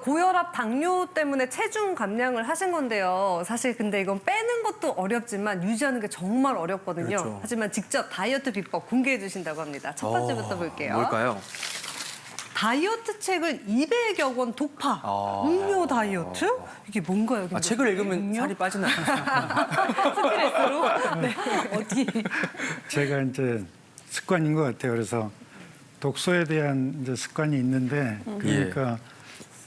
고혈압, 당뇨 때문에 체중 감량을 하신 건데요. 사실 근데 이건 빼는 것도 어렵지만 유지하는 게 정말 어렵거든요. 그렇죠. 하지만 직접 다이어트 비법 공개해 주신다고 합니다. 첫 번째부터 볼게요. 뭘까요? 다이어트 책을 200여 권 독파. 음료 다이어트? 이게 뭔가요? 아, 책을 읽으면 살이 빠지나요? 스트레스로? 네. 어떻게? 제가 이제 습관인 것 같아요. 그래서 독서에 대한 이제 습관이 있는데 그러니까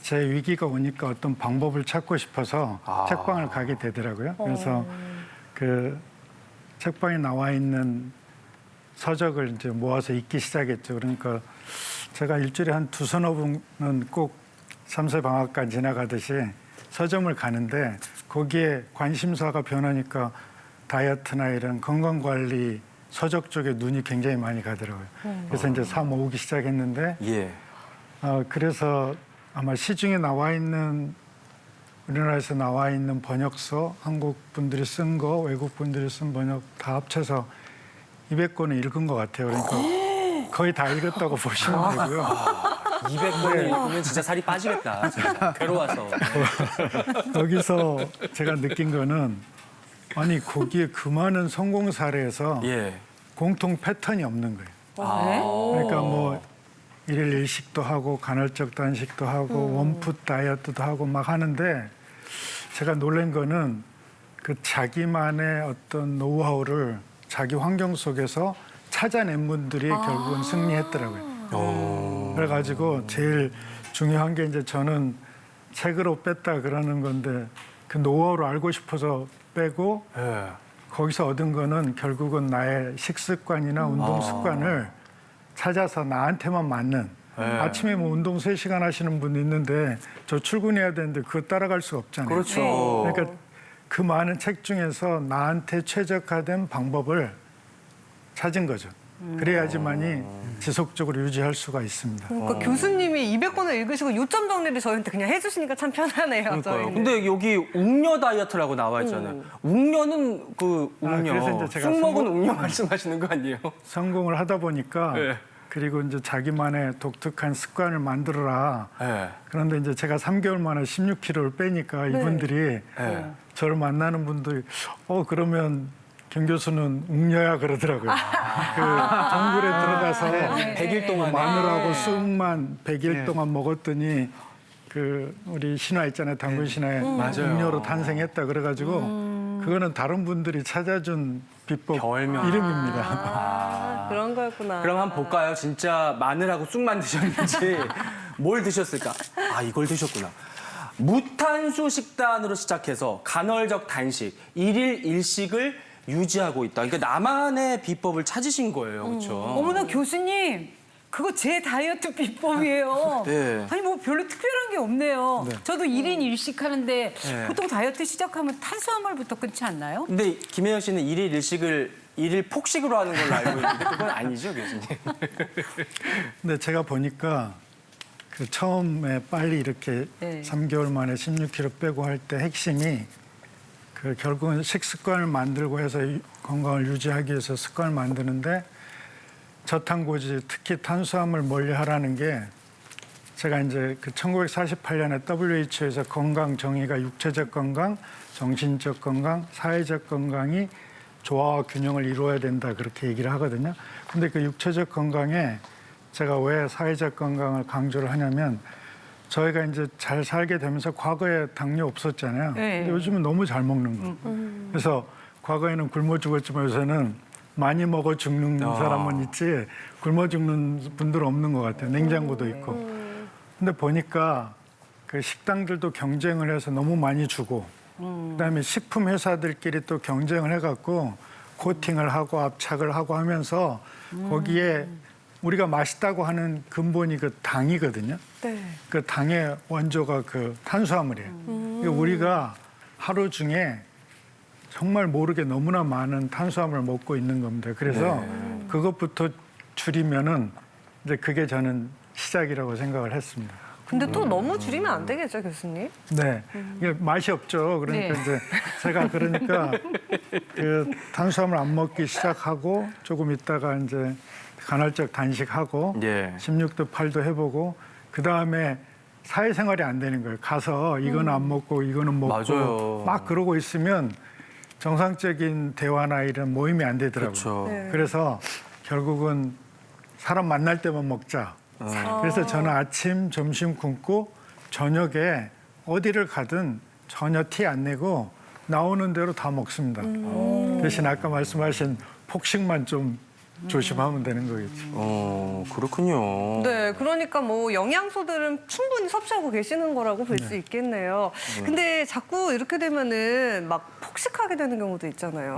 제 위기가 오니까 어떤 방법을 찾고 싶어서 책방을 가게 되더라고요. 그래서 그 책방에 나와 있는 서적을 이제 모아서 읽기 시작했죠. 그러니까 제가 일주일에 한 두서너 번은 꼭 삼세 방학간 지나가듯이 서점을 가는데 거기에 관심사가 변하니까 다이어트나 이런 건강관리 서적 쪽에 눈이 굉장히 많이 가더라고요. 그래서 이제 사 모으기 시작했는데 예. 그래서 아마 시중에 나와 있는 우리나라에서 나와 있는 번역서, 한국 분들이 쓴 거, 외국 분들이 쓴 번역 다 합쳐서 200권을 읽은 것 같아요. 그러니까 거의 다 읽었다고 보시면 되고요. 200권을 읽으면 진짜 살이 빠지겠다. 진짜. 괴로워서. 여기서 제가 느낀 거는 아니 거기에 그 많은 성공 사례에서 예. 공통 패턴이 없는 거예요. 그러니까 뭐 일일 일식도 하고 간헐적 단식도 하고 원푸드 다이어트도 하고 막 하는데 제가 놀란 거는 그 자기만의 어떤 노하우를 자기 환경 속에서 찾아낸 분들이 결국은 승리했더라고요. 그래가지고 제일 중요한 게 이제 저는 책으로 뺐다 그러는 건데 그 노하우를 알고 싶어서 빼고 예. 거기서 얻은 거는 결국은 나의 식습관이나 운동 습관을 찾아서 나한테만 맞는 아침에 뭐 운동 3시간 하시는 분 있는데 저 출근해야 되는데 그거 따라갈 수가 없잖아요. 그렇죠. 그러니까 그 많은 책 중에서 나한테 최적화된 방법을 찾은 거죠. 그래야지만이 지속적으로 유지할 수가 있습니다. 그러니까 교수님이 200권을 읽으시고 요점 정리를 저희한테 그냥 해주시니까 참 편하네요. 그러니까요. 저희는. 근데 여기 웅녀 다이어트라고 나와 있잖아요. 웅녀는 그 웅녀. 그래서 이제 제가 쑥 먹은 웅녀 말씀하시는 거 아니에요? 성공을 하다 보니까 네. 그리고 이제 자기만의 독특한 습관을 만들어라. 예. 그런데 이제 제가 3개월 만에 16kg를 빼니까 이분들이 예. 저를 만나는 분들이 그러면 김 교수는 웅녀야 그러더라고요. 그 동굴에 들어가서 100일 동안 마늘하고 쑥만 100일 동안 먹었더니 그 우리 신화 있잖아요. 당군 신화에 맞아요. 웅녀로 탄생했다 그래가지고 그거는 다른 분들이 찾아준 비법 별명. 이름입니다. 그런 거였구나. 그럼 한번 볼까요? 진짜 마늘하고 쑥만 드셨는지 뭘 드셨을까? 아, 이걸 드셨구나. 무탄수 식단으로 시작해서 간헐적 단식, 일일 일식을 유지하고 있다. 그러니까 나만의 비법을 찾으신 거예요. 그렇죠? 어머나 교수님, 그거 제 다이어트 비법이에요. 네. 아니 뭐 별로 특별한 게 없네요. 네. 저도 1인 1식 하는데 네. 보통 다이어트 시작하면 탄수화물부터 끊지 않나요? 근데 김혜영 씨는 일일 일식을 일일 폭식으로 하는 걸로 알고 있는데 그건 아니죠, 교수님? 근데 제가 보니까 그 처음에 빨리 이렇게 네. 3개월 만에 16kg 빼고 할 때 핵심이 그 결국은 식습관을 만들고 해서 건강을 유지하기 위해서 습관을 만드는데 저탄고지 특히 탄수화물 멀리하라는 게 제가 이제 그 1948년에 WHO에서 건강 정의가 육체적 건강, 정신적 건강, 사회적 건강이 조화와 균형을 이루어야 된다 그렇게 얘기를 하거든요. 근데 그 육체적 건강에 제가 왜 사회적 건강을 강조를 하냐면 저희가 이제 잘 살게 되면서 과거에 당뇨 없었잖아요. 네. 근데 요즘은 너무 잘 먹는 거. 그래서 과거에는 굶어 죽었지만 요새는 많이 먹어 죽는 사람은 있지 굶어 죽는 분들은 없는 것 같아요. 냉장고도 있고. 근데 보니까 그 식당들도 경쟁을 해서 너무 많이 주고 그다음에 식품 회사들끼리 또 경쟁을 해갖고 코팅을 하고 압착을 하고 하면서 거기에 우리가 맛있다고 하는 근본이 그 당이거든요. 네. 그 당의 원조가 그 탄수화물이에요. 그러니까 우리가 하루 중에 정말 모르게 너무나 많은 탄수화물을 먹고 있는 겁니다. 그래서 그것부터 줄이면은 이제 그게 저는 시작이라고 생각을 했습니다. 근데 또 너무 줄이면 안 되겠죠, 교수님? 네, 이게 맛이 없죠. 그러니까 네. 이제 제가 그러니까 그 탄수화물 안 먹기 시작하고 조금 있다가 이제 간헐적 단식하고 예. 16도 8도 해보고 그 다음에 사회생활이 안 되는 거예요. 가서 이거는 안 먹고 이거는 먹고 맞아요. 막 그러고 있으면 정상적인 대화나 이런 모임이 안 되더라고요. 그렇죠. 네. 그래서 결국은 사람 만날 때만 먹자. 그래서 저는 아침, 점심 굶고 저녁에 어디를 가든 전혀 티 안 내고 나오는 대로 다 먹습니다. 대신 아까 말씀하신 폭식만 좀 조심하면 되는 거겠죠. 그렇군요. 네, 그러니까 뭐 영양소들은 충분히 섭취하고 계시는 거라고 볼 수 있겠네요. 근데 자꾸 이렇게 되면은 막 폭식하게 되는 경우도 있잖아요.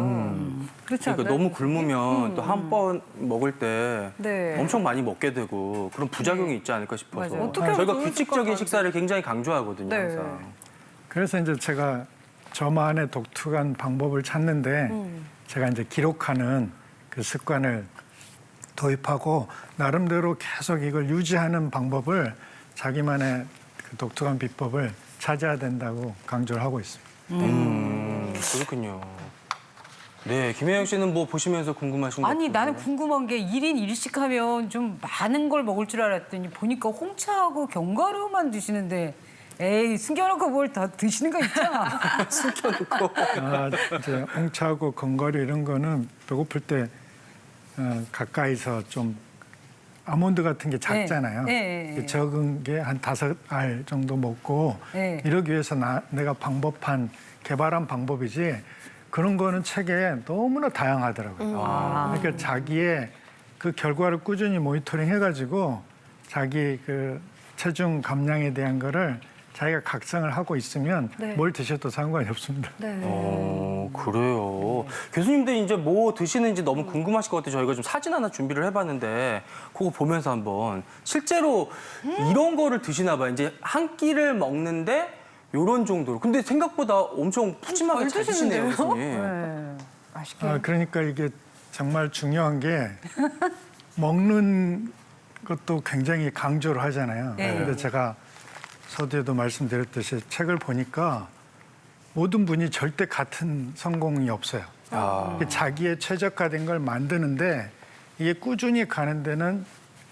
그렇지 않나요? 그러니까 너무 굶으면 또 한 번 먹을 때 네. 엄청 많이 먹게 되고 그런 부작용이 있지 않을까 싶어서 맞아요. 어떻게 하면 저희가 좋은 규칙적인 습관을 식사를 굉장히 강조하거든요. 네. 항상. 그래서 이제 제가 저만의 독특한 방법을 찾는데 제가 이제 기록하는 그 습관을 도입하고 나름대로 계속 이걸 유지하는 방법을 자기만의 그 독특한 비법을 찾아야 된다고 강조를 하고 있습니다. 그렇군요. 네, 김혜영 씨는 뭐 보시면서 궁금하신 거 아니 없으세요? 나는 궁금한 게 1인 1식 하면 좀 많은 걸 먹을 줄 알았더니 보니까 홍차하고 견과류만 드시는데 에이 숨겨놓고 뭘 더 드시는 거 있잖아. 이제 홍차하고 건거리 이런 거는 배고플 때 가까이서 좀 아몬드 같은 게 작잖아요. 네. 적은 게 한 5알 정도 먹고 네. 이러기 위해서 내가 개발한 방법이지 그런 거는 책에 너무나 다양하더라고요. 그러니까 자기의 그 결과를 꾸준히 모니터링 해가지고 자기 그 체중 감량에 대한 거를 자기가 각성을 하고 있으면 네. 뭘 드셔도 상관이 없습니다. 네. 그래요. 교수님도 이제 뭐 드시는지 너무 궁금하실 것 같아요. 저희가 좀 사진 하나 준비를 해봤는데 그거 보면서 한번 실제로 이런 거를 드시나 봐요. 이제 한 끼를 먹는데 요런 정도로. 근데 생각보다 엄청 푸짐하게 잘 드시네요, 드시는데요? 교수님. 네. 맛있게. 그러니까 이게 정말 중요한 게 먹는 것도 굉장히 강조를 하잖아요. 네. 근데 제가 서두에도 말씀드렸듯이 책을 보니까 모든 분이 절대 같은 성공이 없어요. 자기의 최적화된 걸 만드는데 이게 꾸준히 가는 데는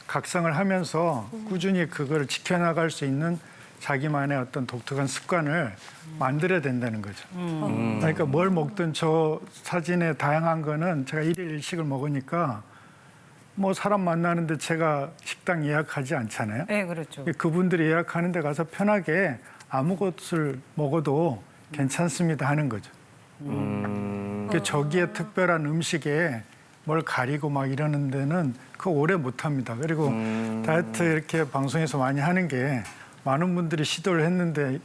각성을 하면서 꾸준히 그걸 지켜나갈 수 있는 자기만의 어떤 독특한 습관을 만들어야 된다는 거죠. 그러니까 뭘 먹든 저 사진에 다양한 거는 제가 일일 일식을 먹으니까 뭐 사람 만나는데 제가 식당 예약하지 않잖아요. 네, 그렇죠. 그분들이 예약하는 데 가서 편하게 아무 것을 먹어도 괜찮습니다 하는 거죠. 저기에 특별한 음식에 뭘 가리고 막 이러는 데는 그거 오래 못 합니다. 그리고 다이어트 이렇게 방송에서 많이 하는 게 많은 분들이 시도를 했는데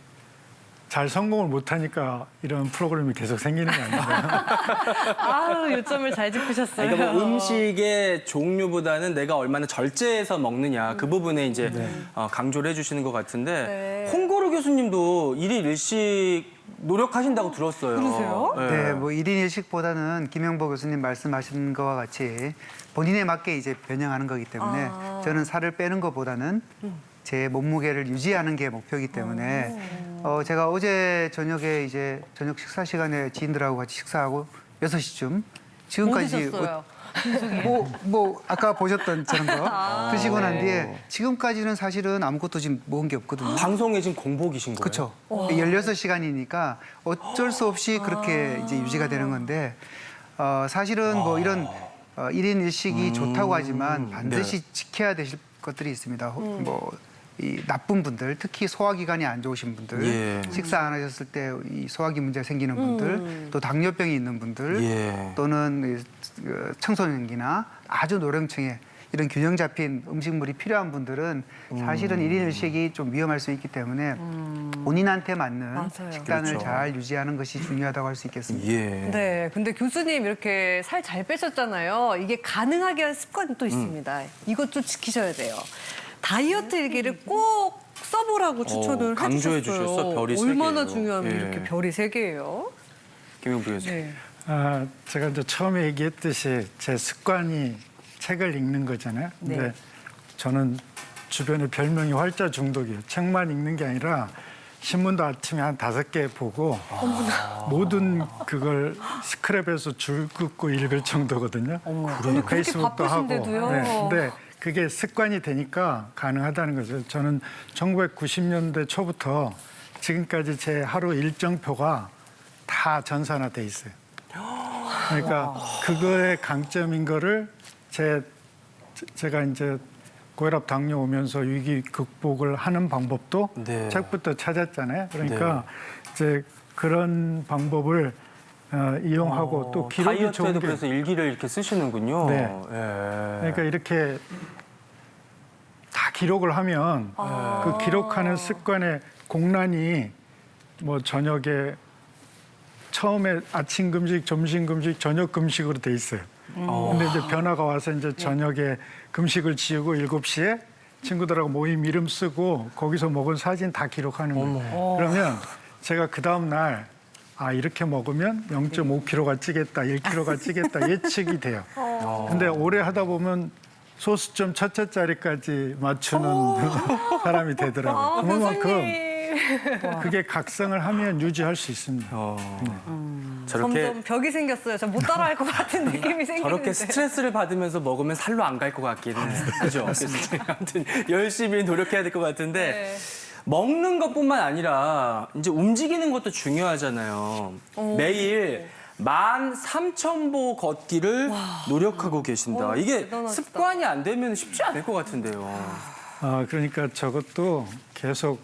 잘 성공을 못 하니까 이런 프로그램이 계속 생기는 거 아닌가요? 요점을 잘 짚으셨어요. 그러니까 뭐 음식의 종류보다는 내가 얼마나 절제해서 먹느냐 그 부분에 이제 강조를 해주시는 것 같은데 네. 홍고르 교수님도 일일 일식 노력하신다고 들었어요. 그러세요? 네, 뭐 1인 1식보다는 김영보 교수님 말씀하신 거와 같이 본인에 맞게 이제 변형하는 거기 때문에 저는 살을 빼는 것보다는 제 몸무게를 유지하는 게 목표이기 때문에 제가 어제 저녁에 이제 저녁 식사 시간에 지인들하고 같이 식사하고 6시쯤 지금까지 뭐 드셨어요? 뭐 아까 보셨던 저런 거 드시고 난 뒤에 지금까지는 사실은 아무것도 지금 먹은 게 없거든요. 방송에 지금 공복이신 거예요? 그렇죠. 16시간이니까 어쩔 수 없이 그렇게 이제 유지가 되는 건데 사실은 뭐 이런 1인 1식이 좋다고 하지만 반드시 지켜야 되실 것들이 있습니다. 뭐 이 나쁜 분들, 특히 소화기관이 안 좋으신 분들, 예. 식사 안 하셨을 때 이 소화기 문제가 생기는 분들, 또 당뇨병이 있는 분들, 예. 또는 청소년기나 아주 노령층에 이런 균형 잡힌 음식물이 필요한 분들은 사실은 1인 1식이 좀 위험할 수 있기 때문에 본인한테 맞는 맞아요. 식단을 그렇죠. 잘 유지하는 것이 중요하다고 할 수 있겠습니다. 예. 네, 근데 교수님 이렇게 살 잘 빼셨잖아요. 이게 가능하게 한 습관이 또 있습니다. 이것 좀 지키셔야 돼요. 다이어트 일기를 꼭 써보라고 추천을 강조해 해주셨어요. 주셨어, 별이 세 얼마나 개예요. 중요하면 예. 이렇게 별이 3개예요? 김영부 교수님. 네. 제가 이제 처음에 얘기했듯이 제 습관이 책을 읽는 거잖아요. 근데 저는 주변에 별명이 활자 중독이에요. 책만 읽는 게 아니라 신문도 아침에 한 5개 보고 모든 그걸 스크랩해서 줄 긋고 읽을 정도거든요. 그렇게 페이스북도 하고. 바쁘신데도요? 근데 그게 습관이 되니까 가능하다는 거죠. 저는 1990년대 초부터 지금까지 제 하루 일정표가 다 전산화돼 있어요. 그러니까 그거의 강점인 거를 제가 이제 고혈압 당뇨 오면서 위기 극복을 하는 방법도 네. 책부터 찾았잖아요. 그러니까 이제 그런 방법을 이용하고 또 기록이 좋은 다이어트에도 게 그래서 일기를 이렇게 쓰시는군요. 네. 예. 그러니까 이렇게 다 기록을 하면 그 기록하는 습관의 공란이 뭐 저녁에 처음에 아침 금식, 점심 금식, 저녁 금식으로 돼 있어요. 근데 이제 변화가 와서 이제 저녁에 금식을 지우고 7시에 친구들하고 모임 이름 쓰고 거기서 먹은 사진 다 기록하는 거예요. 그러면 제가 그 다음 날 이렇게 먹으면 0.5kg가 찌겠다, 1kg가 찌겠다 예측이 돼요. 근데 오래 하다 보면 소수점 첫째 자리까지 맞추는 사람이 되더라고요. 그만큼 그게 각성을 하면 유지할 수 있습니다. 저렇게 점점 벽이 생겼어요. 저 못 따라할 것 같은 느낌이 생기는데. 저렇게 스트레스를 받으면서 먹으면 살로 안 갈 것 같기는 하죠. 그래서 아무튼 열심히 노력해야 될 것 같은데 네. 먹는 것뿐만 아니라 이제 움직이는 것도 중요하잖아요. 매일 13,000보 걷기를 노력하고 계신다. 이게 대단하시다. 습관이 안 되면 쉽지 않을 것 같은데요. 그러니까 저것도 계속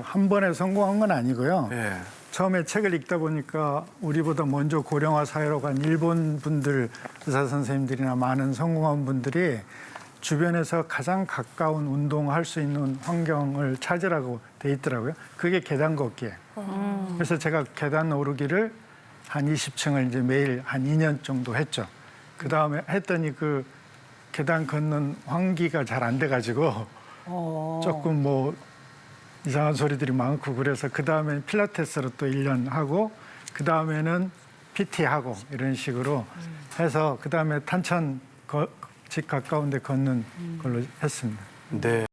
한 번에 성공한 건 아니고요. 예. 처음에 책을 읽다 보니까 우리보다 먼저 고령화 사회로 간 일본 분들, 의사 선생님들이나 많은 성공한 분들이 주변에서 가장 가까운 운동할 수 있는 환경을 찾으라고 돼 있더라고요. 그게 계단 걷기예요. 그래서 제가 계단 오르기를 한 20층을 이제 매일 한 2년 정도 했죠. 그 다음에 했더니 그 계단 걷는 환기가 잘 안 돼가지고 조금 뭐 이상한 소리들이 많고 그래서 그 다음에 필라테스로 또 1년 하고 그 다음에는 PT 하고 이런 식으로 해서 그 다음에 탄천 집 가까운 데 걷는 걸로 했습니다. 네.